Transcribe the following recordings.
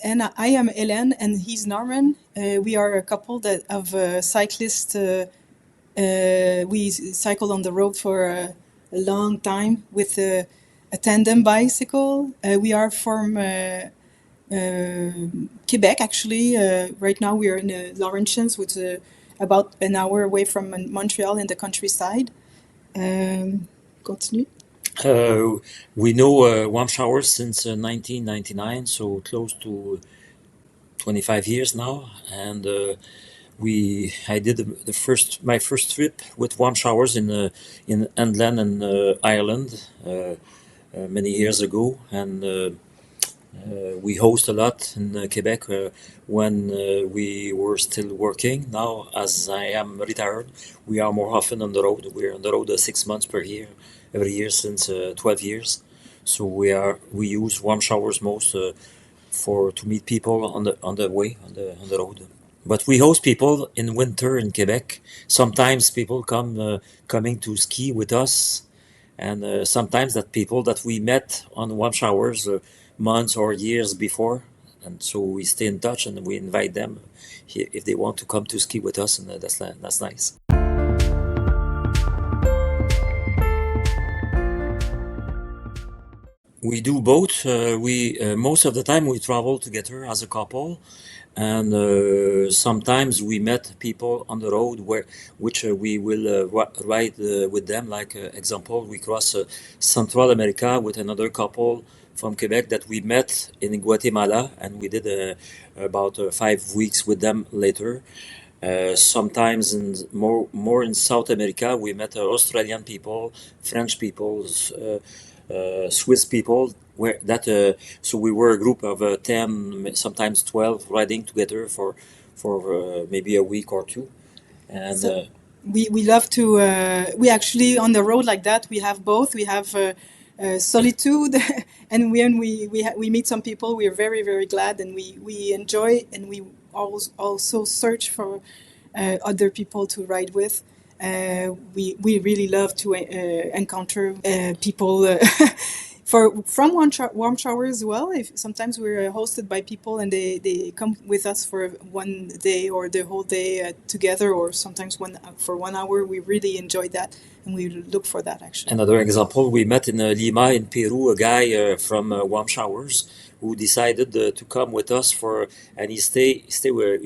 And I am Hélène, and he's Norman. We are a couple of cyclists. We cycle on the road for a long time with a tandem bicycle. We are from Quebec, actually. Right now we are in Laurentians, which is about an hour away from Montreal in the countryside. Continue. We know Warmshowers since 1999, so close to 25 years now, and I did my first trip with Warmshowers in England and Ireland many years ago, and we host a lot in Quebec when we were still working. Now, as I am retired, we are more often on the road. We're on the road 6 months per year, every year since 12 years. So we use Warmshowers most to meet people on the way on the road. But we host people in winter in Quebec. Sometimes people coming to ski with us, and sometimes that people that we met on Warmshowers months or years before, and so we stay in touch and we invite them if they want to come to ski with us, and that's nice. We do both. We most of the time we travel together as a couple, and sometimes we met people on the road which we will ride with them. Like example, we cross Central America with another couple from Quebec that we met in Guatemala, and we did about 5 weeks with them later. Sometimes more in South America, we met Australian people, French people, Swiss people. So we were a group of 10, sometimes 12, riding together for maybe a week or two, and. We love to. We actually on the road like that. We have both. We have solitude, and when we meet some people, we are very, very glad, and we enjoy, and we also search for other people to ride with. We really love to encounter people from Warmshowers as well. Sometimes we're hosted by people and they come with us for one day or the whole day together, or sometimes for 1 hour. We really enjoy that, and we look for that actually. Another example, we met in Lima in Peru a guy from Warmshowers who decided to come with us and he where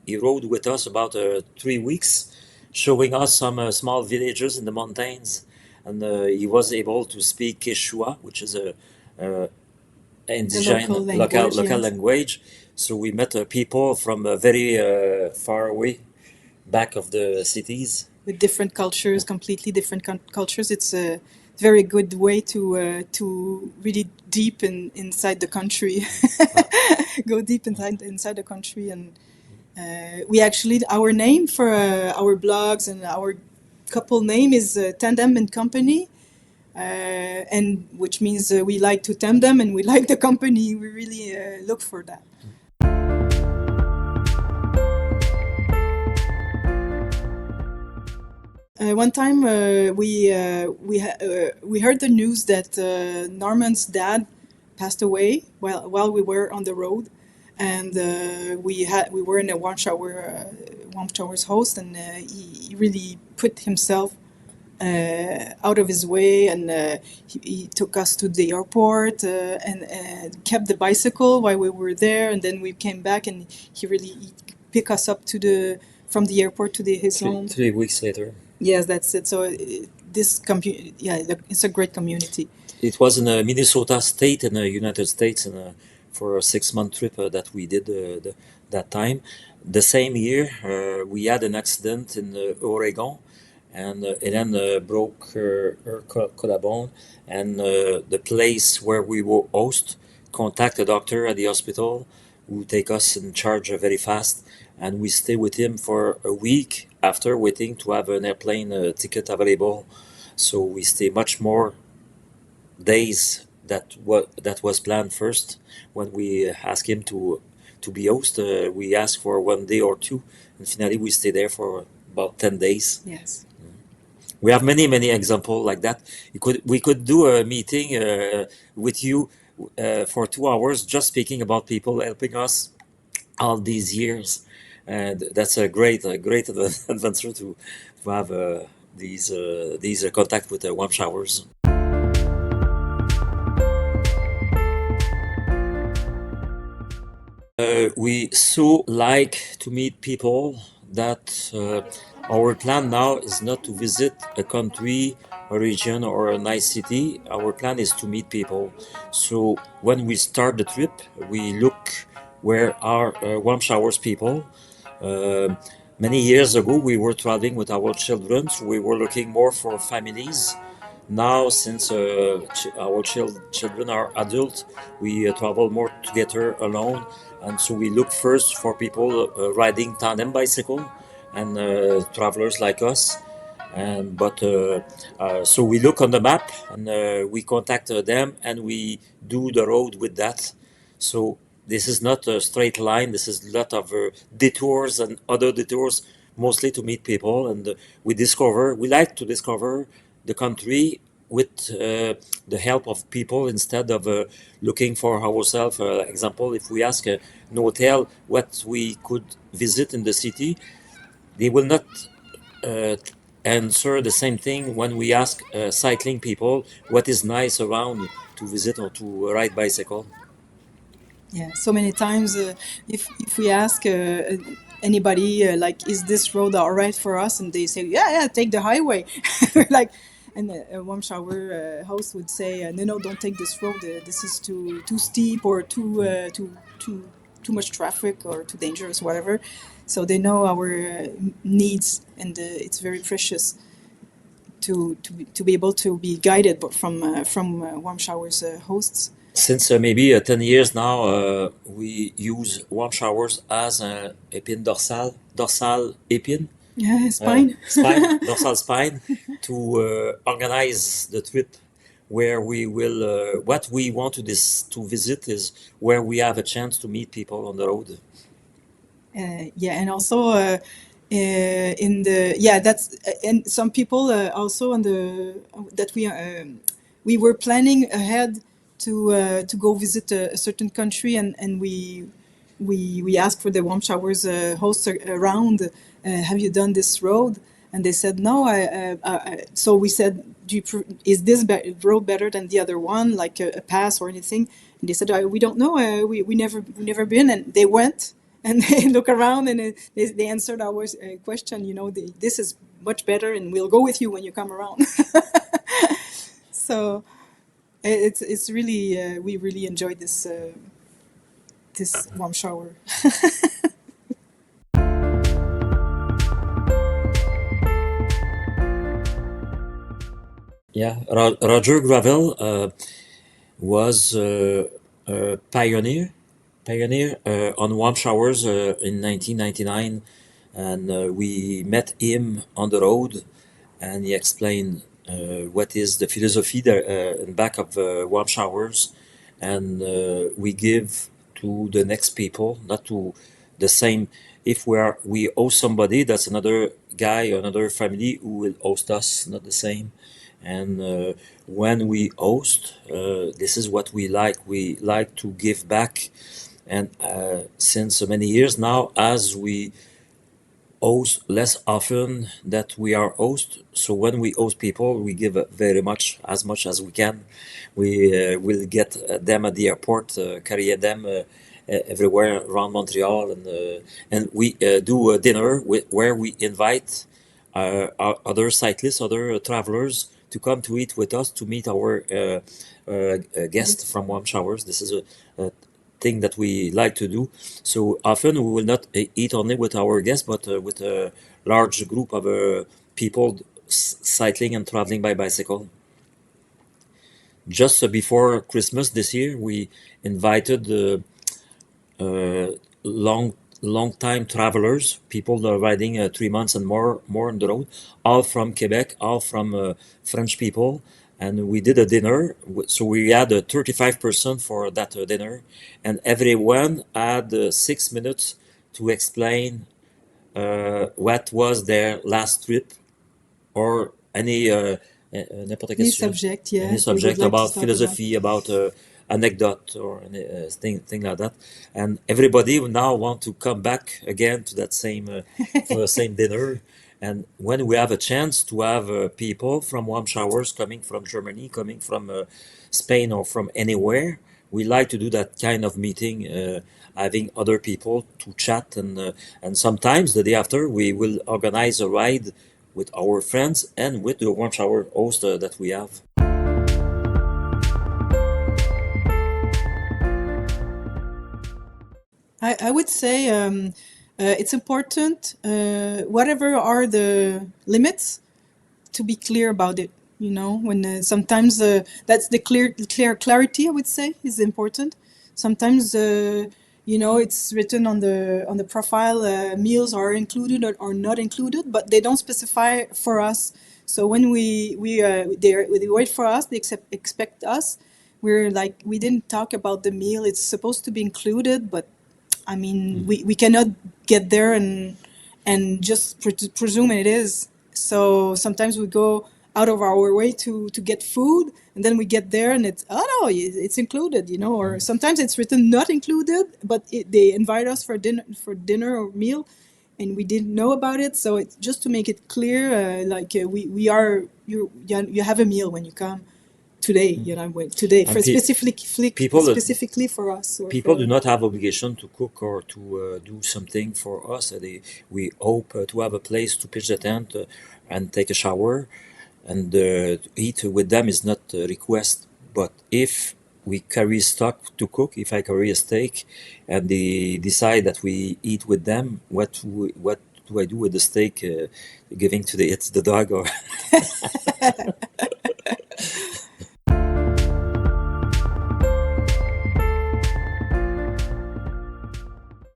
he rode with us about 3 weeks, showing us some small villages in the mountains. And he was able to speak Quechua, which is a indigenous local language. So we met people from very far away, back of the cities, with different cultures, completely different cultures. It's a very good way to really deep inside the country, go deep inside the country, and we actually our name for our blogs and our couple name is Tandem and Company, and which means we like to tandem and we like the company. We really look for that. One time we heard the news that Norman's dad passed away while we were on the road, and we were in a Warmshowers host, and he really put himself out of his way, and he took us to the airport and kept the bicycle while we were there, and then we came back, and he picked us up from the airport to his home 3 weeks later. Yes, that's it. So it's a great community. It was in Minnesota State in the United States, and for a 6-month trip that we did that time. The same year, we had an accident in Oregon, and Hélène broke her collarbone, and the place where we were host contacted a doctor at the hospital who take us in charge very fast, and we stay with him for a week after waiting to have an airplane ticket available. So we stay much more days that was planned first. When we asked him to be host, we asked for 1 day or 2, and finally we stay there for about 10 days. Yes. We have many examples like that. We could do a meeting with you for 2 hours just speaking about people helping us all these years. And that's a great adventure to have these contact with the warm showers. We so like to meet people that our plan now is not to visit a country, a region, or a nice city. Our plan is to meet people. So when we start the trip, we look where are warm showers people. Uh, Many years ago, we were traveling with our children, so we were looking more for families. Now, since our children are adult, we travel more together alone, and so we look first for people riding tandem bicycle and travelers like us. And but so we look on the map and we contact them and we do the road with that. So this is not a straight line. This is a lot of detours and other detours, mostly to meet people. And we like to discover the country with the help of people instead of looking for ourselves. Example, if we ask an hotel what we could visit in the city, they will not uh, answer the same thing when we ask cycling people what is nice around to visit or to ride bicycle. Yeah, so many times if we ask anybody like, is this road all right for us, and they say, yeah, take the highway. We're like, and a warm shower host would say, no, don't take this road. This is too steep or too much traffic or too dangerous, whatever. So they know our needs, and it's very precious to be able to be guided from warm showers hosts. Since maybe 10 years now, we use warm showers as an épine dorsal épine, Yeah, spine. spine, dorsal spine, to organize the trip where we will, what we want to visit is where we have a chance to meet people on the road. Yeah, and also in the yeah, that's and some people also on the that we were planning ahead to go visit a certain country, and we asked for the warm showers hosts around. Have you done this road? And they said no. So we said, is this road better than the other one, like a pass or anything? And they said, we don't know. We never been. And they went and they look around, and they answered our question. This is much better, and we'll go with you when you come around. So it's really we really enjoyed this warm shower. Yeah, Roger Gravel was a pioneer on warm showers in 1999, and we met him on the road, and he explained what is the philosophy there in back of warm showers, and we give to the next people, not to the same. If we host somebody, that's another guy, another family who will host us, not the same. And when we host, this is what we like. We like to give back. And since many years now, as we host less often that we are host, so when we host people, we give very much as we can. We will get them at the airport, carry them everywhere around Montreal, and we do a dinner where we invite other cyclists, other travelers to come to eat with us to meet our guests from Warm Showers. This is a thing that we like to do. So often we will not eat only with our guests, but with a large group of people cycling and traveling by bicycle. Just before Christmas this year, we invited uh, long time travelers, people that are riding 3 months and more on the road, all from Quebec, all from French people, and we did a dinner. So we had a 35% for that dinner, and everyone had 6 minutes to explain what was their last trip or any n'importe quel Any sujet, subject, any yeah, they would subject like to about talk about. philosophy, about anecdote or thing like that, and everybody now want to come back again to that same for the same dinner. And when we have a chance to have people from Warm Showers coming from Germany, coming from Spain, or from anywhere, we like to do that kind of meeting, having other people to chat, and sometimes the day after we will organize a ride with our friends and with the Warm Shower host that we have. I would say it's important, whatever are the limits, to be clear about it. You know, when sometimes that's the clear clarity, I would say, is important. Sometimes you know, it's written on the profile, meals are included or not included, but they don't specify for us. So when they wait for us, they expect us. We're like, we didn't talk about the meal. It's supposed to be included, but I mean, we cannot get there and just presume it is. So sometimes we go out of our way to get food, and then we get there and it's, oh no, it's included, you know. Or sometimes it's written not included, but they invite us for dinner or meal, and we didn't know about it. So it's just to make it clear, we are, you have a meal when you come today, you know, today for And people specifically for us, or people do for. not have obligation to cook or to do something for us. We hope to have a place to pitch the tent and take a shower, and to eat with them is not a request. But if we carry stock to cook, if I carry a steak and they decide that we eat with them, what do I do with the steak? Giving to the dog or